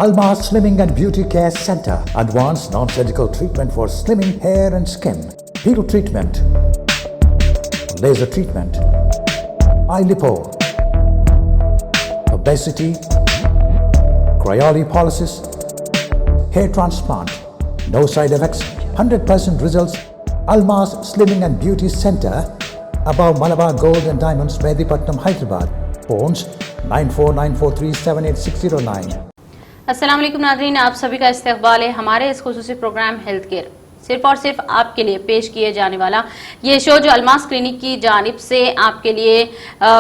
Almas Slimming and Beauty Care Center. Advanced non-surgical treatment for slimming hair and skin. Peel treatment. Laser treatment. Eye lipo. Obesity. Cryolipolysis. Hair transplant. No side effects. 100% results. Almas Slimming and Beauty Center. Above Malabar Gold and Diamonds, Mehdipatnam, Hyderabad. Phones 9494378609. السلام علیکم ناظرین، آپ سبھی کا استقبال ہے ہمارے اس خصوصی پروگرام ہیلتھ کیئر، صرف اور صرف آپ کے لیے پیش کیے جانے والا یہ شو جو الماس کلینک کی جانب سے آپ کے لیے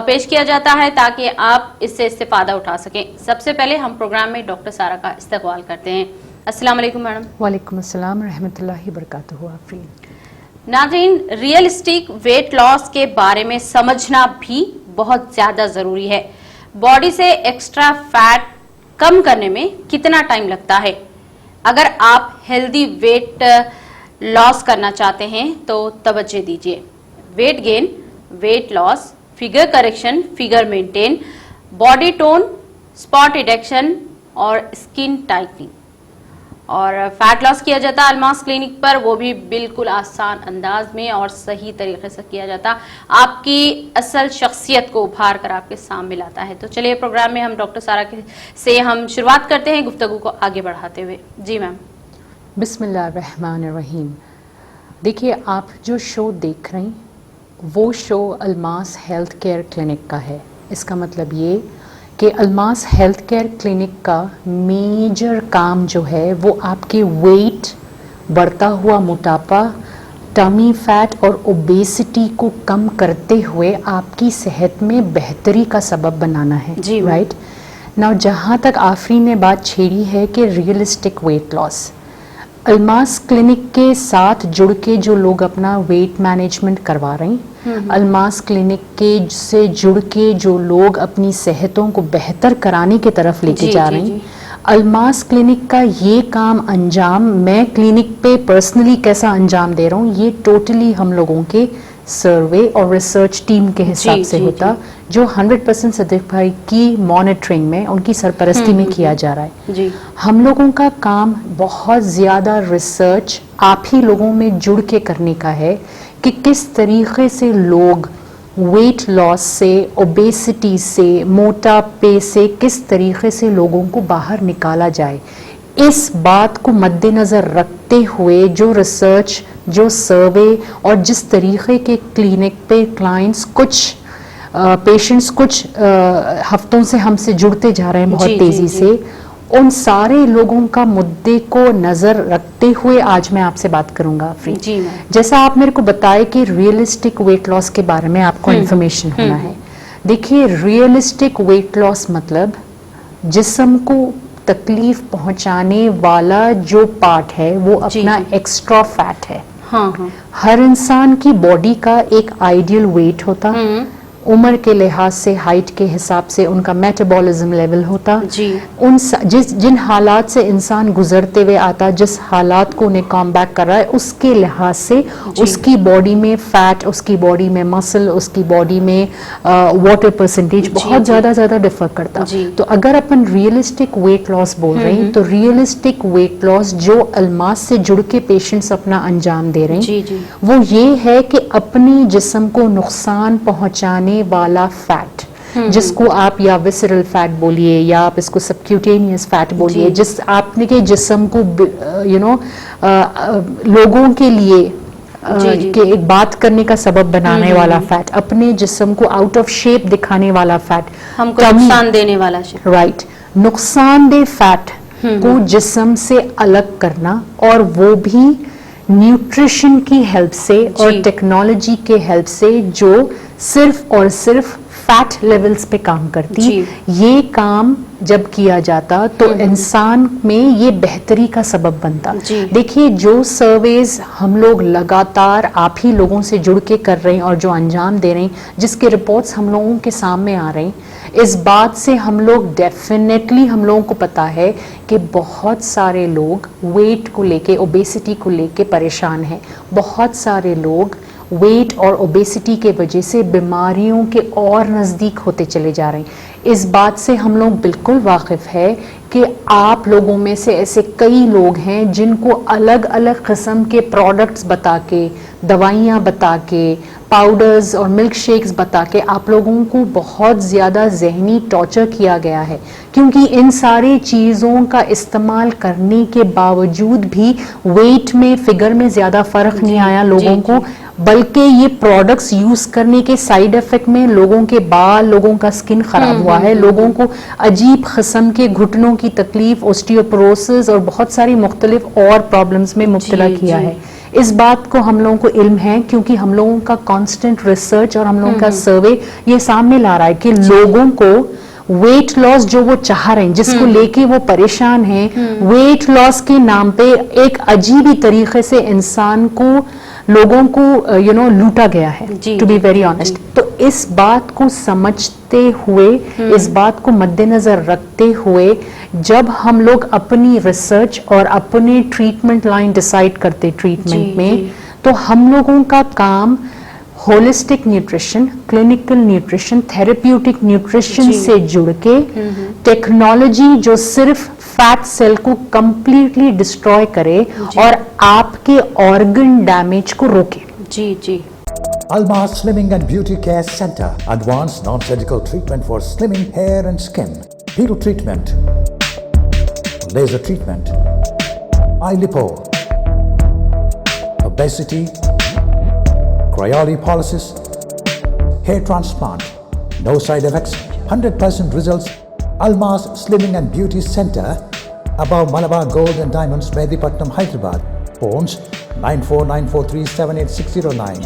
پیش کیا جاتا ہے تاکہ آپ اس سے استفادہ اٹھا سکیں۔ سب سے پہلے ہم پروگرام میں ڈاکٹر سارہ کا استقبال کرتے ہیں۔ السلام علیکم میڈم۔ وعلیکم السلام رحمۃ اللہ وبرکاتہ۔ آفرین۔ ناظرین، ریئلسٹک ویٹ لاس کے بارے میں سمجھنا بھی بہت زیادہ ضروری ہے۔ باڈی سے ایکسٹرا فیٹ کم کرنے میں کتنا ٹائم لگتا ہے؟ اگر آپ ہیلدی ویٹ لاس کرنا چاہتے ہیں تو توجہ دیجیے۔ Weight gain, weight loss, figure correction, figure maintain, body tone, spot reduction اور اسکن ٹائٹنگ اور فیٹ لاس کیا جاتا ہے الماس کلینک پر، وہ بھی بالکل آسان انداز میں اور صحیح طریقے سے کیا جاتا، آپ کی اصل شخصیت کو ابھار کر آپ کے سامنے لاتا ہے۔ تو چلیے پروگرام میں ہم ڈاکٹر سارہ سے ہم شروعات کرتے ہیں گفتگو کو آگے بڑھاتے ہوئے۔ جی میم۔ بسم اللہ الرحمن الرحیم۔ دیکھیے، آپ جو شو دیکھ رہے ہیں وہ شو الماس ہیلتھ کیئر کلینک کا ہے۔ اس کا مطلب یہ کہ الماس ہیلتھ کیئر کلینک کا میجر کام جو ہے وہ آپ کے ویٹ، بڑھتا ہوا موٹاپا، ٹمی فیٹ اور اوبیسٹی کو کم کرتے ہوئے آپ کی صحت میں بہتری کا سبب بنانا ہے۔ جی رائٹ نا، جہاں تک آفرین نے بات چھیڑی ہے کہ ریئلسٹک ویٹ لاس، الماس کلینک کے ساتھ جڑ کے جو لوگ اپنا ویٹ مینجمنٹ کروا رہے ہیں، الماس کلینک کے سے جڑ کے جو لوگ اپنی صحتوں کو بہتر کرانے کی طرف لے کے جا رہے ہیں، الماس کلینک کا یہ کام انجام، میں کلینک پہ پرسنلی کیسا انجام دے رہا ہوں، یہ ٹوٹلی ہم لوگوں کے سروے اور ریسرچ ٹیم کے حساب سے ہوتا، جو 100% سرٹیفائی کی مانیٹرنگ میں ان کی سرپرستی میں کیا جا رہا ہے۔ ہم لوگوں کا کام بہت زیادہ ریسرچ آپ ہی لوگوں میں جڑ کے کرنے کا ہے کہ کس طریقے سے لوگ ویٹ لاس سے، اوبیسٹی سے، موٹاپے سے کس طریقے سے لوگوں کو باہر نکالا جائے۔ اس بات کو مد نظر رکھتے ہوئے جو ریسرچ، جو سروے اور جس طریقے کے کلینک پہ کلائنٹس کچھ پیشنٹس کچھ ہفتوں سے ہم سے جڑتے جا رہے ہیں بہت تیزی سے، ان سارے لوگوں کا مدے کو نظر رکھتے ہوئے آج میں آپ سے بات کروں گا۔ جیسا آپ میرے کو بتائے کہ ریئلسٹک ویٹ لاس کے بارے میں آپ کو انفارمیشن ہونا ہے۔ دیکھیے، ریئلسٹک ویٹ لاس مطلب جسم کو تکلیف پہنچانے والا جو پارٹ ہے وہ اپنا ایکسٹرا فیٹ ہے۔ ہر انسان کی باڈی کا ایک آئیڈیل ویٹ ہوتا، عمر کے لحاظ سے، ہائٹ کے حساب سے ان کا میٹابولزم لیول ہوتا، جن حالات سے انسان گزرتے ہوئے آتا، جس حالات کو انہیں کامبیک کر رہا ہے، اس کے لحاظ سے اس کی باڈی میں فیٹ، اس کی باڈی میں مسل، اس کی باڈی میں واٹر پرسنٹیج بہت زیادہ ڈفر کرتا۔ تو اگر اپن ریئلسٹک ویٹ لاس بول رہے ہیں تو ریئلسٹک ویٹ لاس جو الماس سے جڑ کے پیشنٹس اپنا انجام دے رہے ہیں وہ یہ ہے کہ اپنی جسم کو نقصان پہنچانے والا فیٹ، جس کو آپ یا ویسرل فیٹ بولیے یا آپ اس کو سبکیوٹینیس فیٹ بولیے، جس آپ نے کے جسم کو لوگوں کے لیے کہ ایک بات کرنے کا سبب بنانے والا فیٹ، اپنے جسم کو آؤٹ آف شیپ دکھانے والا فیٹ، ہم کو نقصان دینے والا شیپ، رائٹ، نقصان دہ فیٹ کو جسم سے الگ کرنا، اور وہ بھی نیوٹریشن کی ہیلپ سے اور ٹیکنالوجی کے ہیلپ سے جو صرف اور صرف فیٹ لیولز پہ کام کرتی، یہ کام جب کیا جاتا تو انسان میں یہ بہتری کا سبب بنتا۔ دیکھیے، جو سرویز ہم لوگ لگاتار آپ ہی لوگوں سے جڑ کے کر رہے ہیں اور جو انجام دے رہے ہیں، جس کے رپورٹس ہم لوگوں کے سامنے آ رہے ہیں، اس بات سے ہم لوگ ڈیفینیٹلی ہم لوگوں کو پتا ہے کہ بہت سارے لوگ ویٹ کو لے کے، اوبیسٹی کو لے کے پریشان ہیں۔ بہت سارے لوگ ویٹ اور اوبیسٹی کے وجہ سے بیماریوں کے اور نزدیک ہوتے چلے جا رہے ہیں۔ اس بات سے ہم لوگ بالکل واقف ہے کہ آپ لوگوں میں سے ایسے کئی لوگ ہیں جن کو الگ الگ قسم کے پروڈکٹس بتا کے، دوائیاں بتا کے، پاؤڈرز اور ملک شیکس بتا کے آپ لوگوں کو بہت زیادہ ذہنی ٹارچر کیا گیا ہے، کیونکہ ان ساری چیزوں کا استعمال کرنے کے باوجود بھی ویٹ میں، فگر میں زیادہ فرق نہیں آیا لوگوں کو، بلکہ یہ پروڈکٹس یوز کرنے کے سائیڈ افیکٹ میں لوگوں کے بال، لوگوں کا سکن خراب ہوا ہے، لوگوں کو عجیب قسم کے گھٹنوں کی تکلیف، اوسٹیوپروسس اور بہت ساری مختلف اور پرابلمز میں مبتلا کیا ہے۔ اس بات کو ہم لوگوں کو علم ہے کیونکہ ہم لوگوں کا کانسٹنٹ ریسرچ اور ہم لوگوں کا سروے یہ سامنے لا رہا ہے کہ لوگوں کو ویٹ لاس جو وہ چاہ رہے ہیں، جس کو لے کے وہ پریشان ہیں، ویٹ لاس کے نام پہ ایک عجیب ہی طریقے سے انسان کو، لوگوں کو لوٹا گیا ہے، ٹو بی ویری آنیسٹ۔ تو اس بات کو سمجھتے ہوئے، اس بات کو مد نظر رکھتے ہوئے جب ہم لوگ اپنی ریسرچ اور اپنے ٹریٹمنٹ لائن ڈیسائیڈ کرتے ٹریٹمنٹ میں، تو ہم لوگوں کا کام holistic nutrition, clinical nutrition, therapeutic nutrition سے جڑ کے ٹیکنالوجی جو صرف فیٹ سیل کو کمپلیٹلی ڈسٹروائے کرے اور آپ کے آرگن ڈیمیج کو روکے۔ جی Almas Slimming and Beauty Care Center. Advanced non-surgical treatment for slimming hair and skin. Peel treatment. Laser treatment. Eye lipo. Obesity. Cryolipolysis. Hair transplant. No side effects. 100% results. Almas Slimming and Beauty Center. Above Malabar Gold and Diamonds, Medipatnam, Hyderabad. Phones 9494378609.